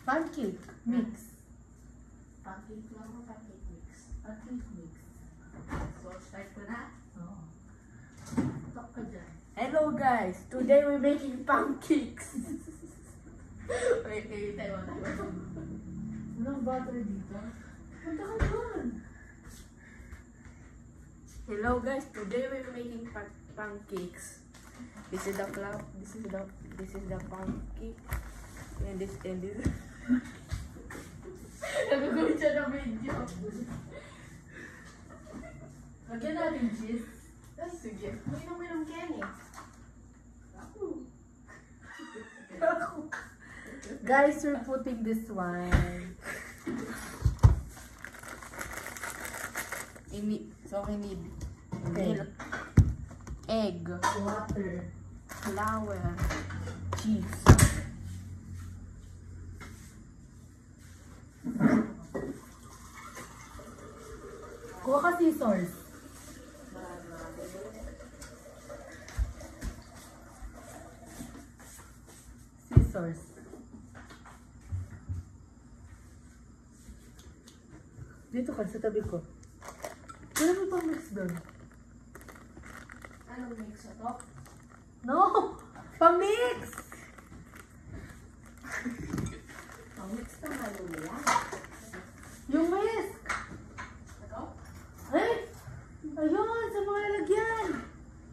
Pancake mix. Pancake lang o pancake mix? Pancake mix. So, start ko na? Oo. Talk ka dyan. Hello guys! Today we're making pancakes. Wait, tayo. Walang butter dito. Punta ka doon. Hello guys! Today we're making pancakes. This is the flour. This is the pancake. And this. Nagagawin siya ng video. Lagyan natin cheese. Sige. Minom Kenny. Guys, we're putting this one. So we need milk, egg, Water. flour, cheese. Kuha ka scissors. Scissors. Dito ka, sa tabi ko. Wala mo pang mix doon. Anong mix na to? No! Pang-mix! Ang mix na halo nila. Yung whisk! Ito? Ay! Ayun! Sa mga lalagyan!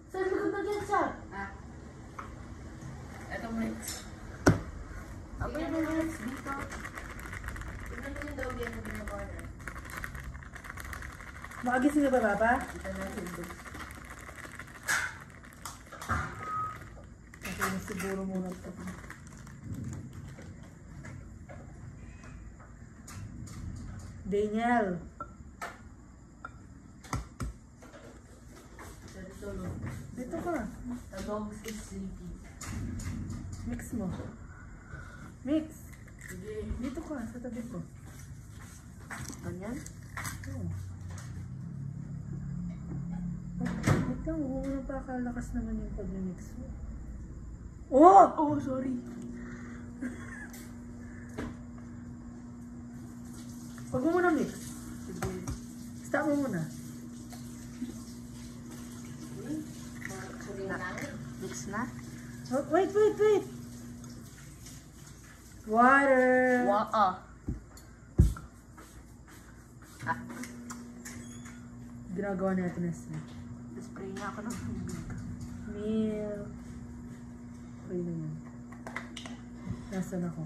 Sa likod ng ketchup! Ito mix. Ako yung mix dito. Tignan mo yung daw yan mo yung corner. Makagising na ba, Papa? Kita natin doon. Okay, siguro muna ito. Daniel! Dito ka. The dogs is sleeping. Mix mo. Mix! Sige. Dito ka, sa tabi ko. Ganyan? Oo. Wait lang, huwag mo na pakalakas naman yung pag-mix mo. Oh! Oh, sorry. Huwag mo muna mix. Sige. Stop mo muna. Sabi na namin. Mix na? Oh, wait! Water! Ginagawa natin na siya. Spray niya ako ng tubig. Milk. Okay naman. Nasaan ako?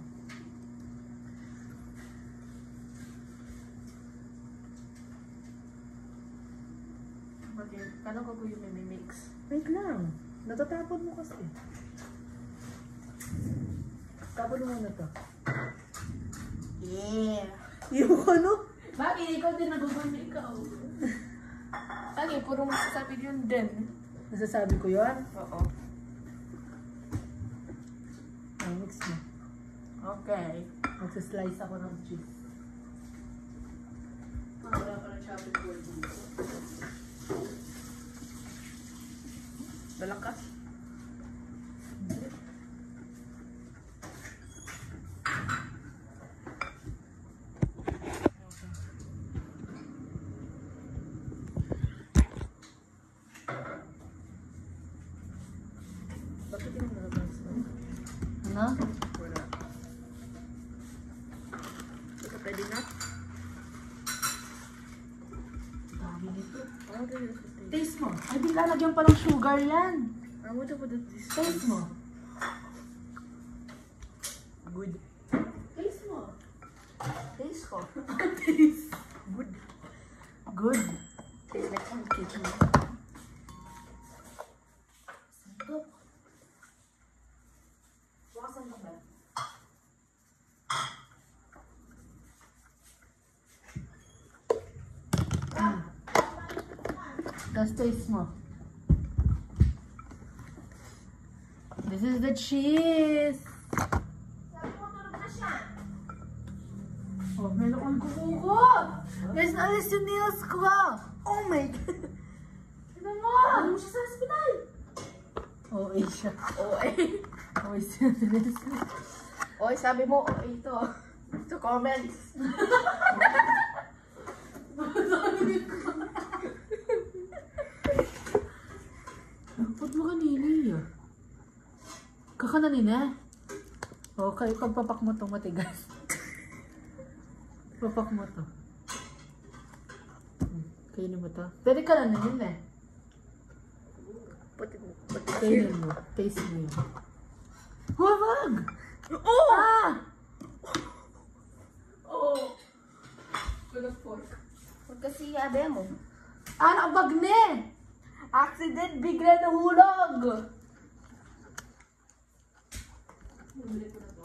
Bakit? Paano ko yung mimimix? Wait lang. Natatapon mo kasi. Tapon mo muna to. Yeah! Yung ano? Bakit? Ikaw din nagugulmi ikaw. Bakit? Puro masasabi yun din. Nasasabi ko yun? Oo. Mix mo. Okay. Magsaslice ako ng cheese. Wala pa na chopping board dito. Balakas? Bakit yung nalabas mo? Ano? Wala. Ito pwede na? Dami nito. Taste mo. Ay, di lalagyan pa ng sugar yan. I want to put this. Taste mo. Good. Taste mo. Taste ko. Taste. Good. Good. Tastes like pancake. Sandok. Wasan ka ba? Tapos taste mo. This is the cheese. Oh, meron kang kukuko. Guys, naalis yung nails ko. Oh my God. Tignan mo. Ano mo siya sa hospital? OA siya. OA. OA siya. Oy, sabi mo, OA ito. Sa comments. Ba't mo kanini? Kakananin eh. Okay, pagpapak mo itong matigas. Papak mo to. Kainin mo to. Pwede ka na yun eh. Kainin mo. Taste mo yun. Huwag! Oh! Ah! Oh! Walang fork. Huwag kasi abe mo. Ano ang bagne? Accident, bigla nahulog! Bumili ko na to.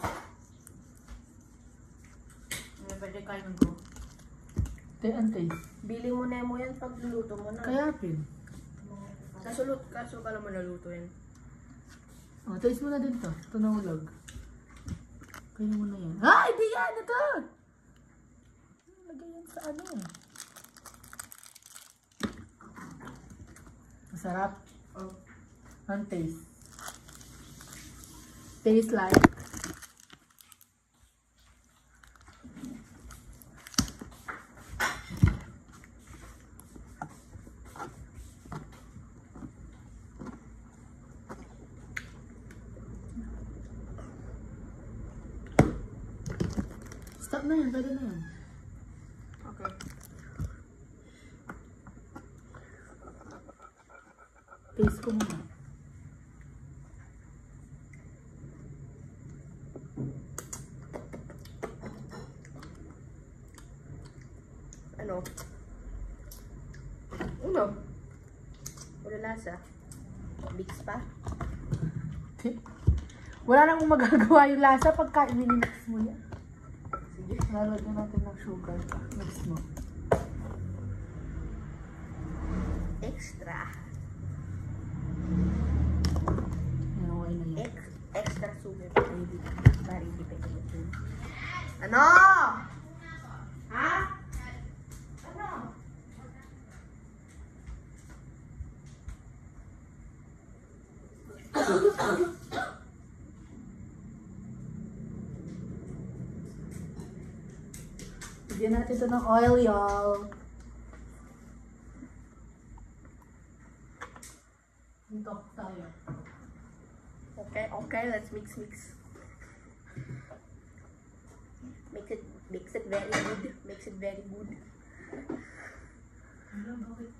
May pwede kainin ko. Taste. Bili mo na mo yan pag luto mo na. Kaya pin. Kaso ka naman naluto yan. Oh, taste mo na din to. Ito nahulog. Kainin mo na yan. Ah! Hindi yan! Ito! Lagay yan sa ano eh. Masarap. Oh. Ang taste. Taste like. Stop na yan. Pwede na yan. Okay. Taste ko muna. Ano? Uno. Wala lasa. Mix pa. Wala nang magagawa yung lasa pagka minimix mo yan. Sige. Lalagyan natin ng sugar. Mix mo. Extra. Yan, okay na yan. Extra sugar. Para hindi pa ito. Ano? Ha? Ano? Bigyan natin ito ng oil, y'all. Hintok tayo. Okay, let's mix. Mix it very good. Mix it very good. Ano, bakit?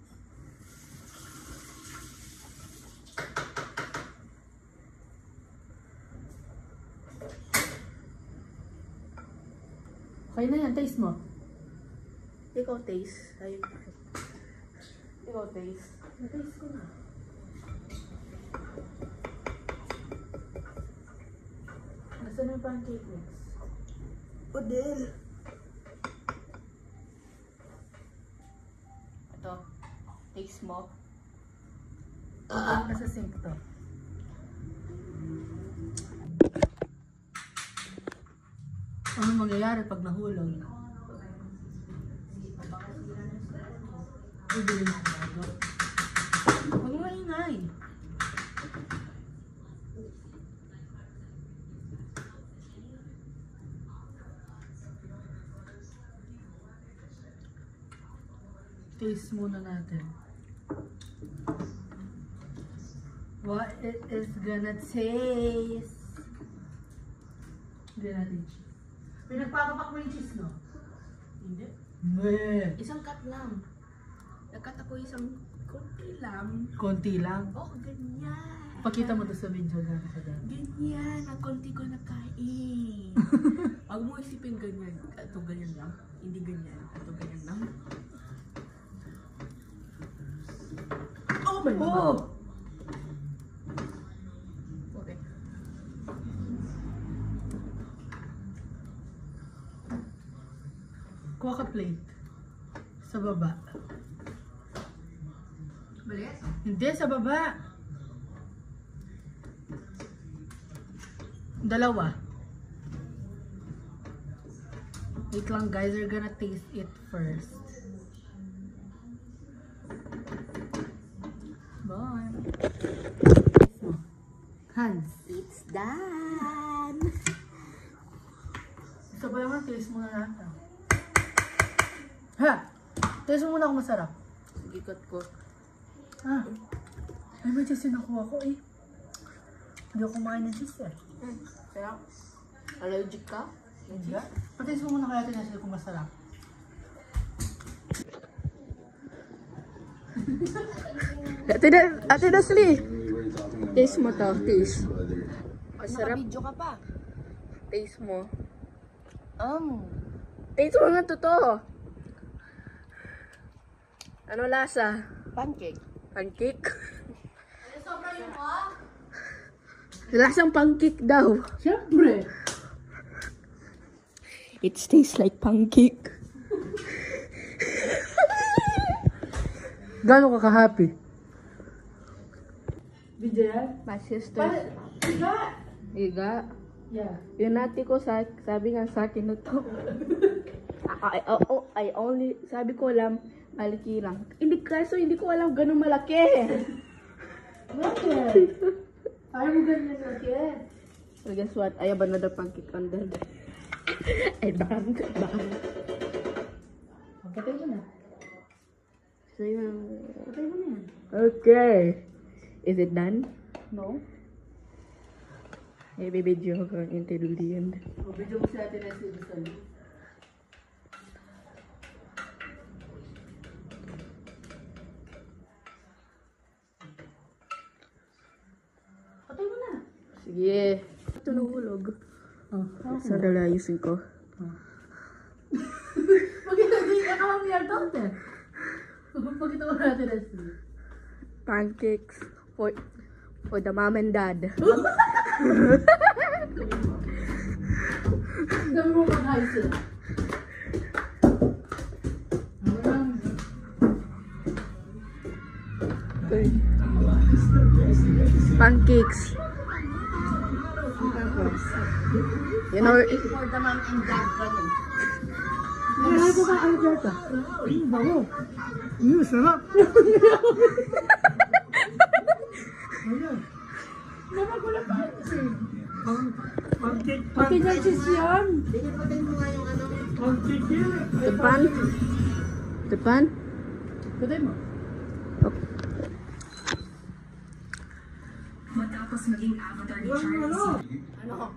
Okay na yan, taste mo. Ikaw taste. Ayun. Ikaw taste. Na-taste ko na. Nasaan yung pancake mix? Odel. Ito. Taste mo. Nasa sink to. Ano mangyayari pag nahulog? Bibili na ako bago. Huwag mo maingay. Taste muna natin. What it is gonna taste. Hindi natin cheese. Pinagpapapak mo yung cheese, no? Hindi. Meh. Isang cut lang. Nagkat ako isang konti lang. Konti lang. Oh, ganyan. Pakita mo to sa video gano'n ka dyan. Ganyan. Ang konti ko nakain. Huwag mo isipin ganyan. Ito ganyan lang. Hindi ganyan. Ito ganyan lang. Oh my God! Okay. Kuha ka plate. Sa baba. Malis? Hindi, sa baba. Dalawa. Wait lang guys, we're gonna taste it first. Bye. Hands. It's done. Sabay nga, taste muna natin. Ha? Taste mo muna kung masarap. Sige, cut ko. Ah. Ay, may cheese nakuha ko eh. Hindi ako kumain ng cheese eh. Kaya, allergic ka? Hindi. Pataste mo muna kaya tinasal kung masarap. Ate Dasli! Taste mo to, taste. Masarap. Naka-video ka pa. Taste mo. Taste mo nga to. Ano lasa? Pancake. Pancake? Ano sobra yung mo? Lasang pancake daw. Siyempre. It tastes like pancake. Gano'n ka ka-happy? Video yan? My sister. Iga! Iga. Yeah. Yung nati ko, sabi nga sa akin na to. I only, sabi ko lang, malaki lang. Hindi ko alam ganun malaki. Bakit? Ayaw mo ganyan laki. So guess what? I have another pancake on that. Ay, bang. Patay mo na. So yun. Patay mo na yan. Okay. Is it done? No? Maybe video ko until the end. O, video mo si Ate Leslie Bisol. Patay mo na. Sige. Ito nahulog. Oh, So, lalayusin ko. Pagkita, di ka kamamiyar tonte. Pagkita mo natin Leslie. Pancakes for the mom and dad. Dami mo mag-high sila. Pancakes. You know, For the mom and dad ganun. Ay, ko ka ano dito? Bago. Sarap. Ayan. Naman ko na pa. Pancake. Pancake ng cheese yan. Pancake yan. depan. Depan. Patay mo. Matapos maging avatar ni Charlie Ano?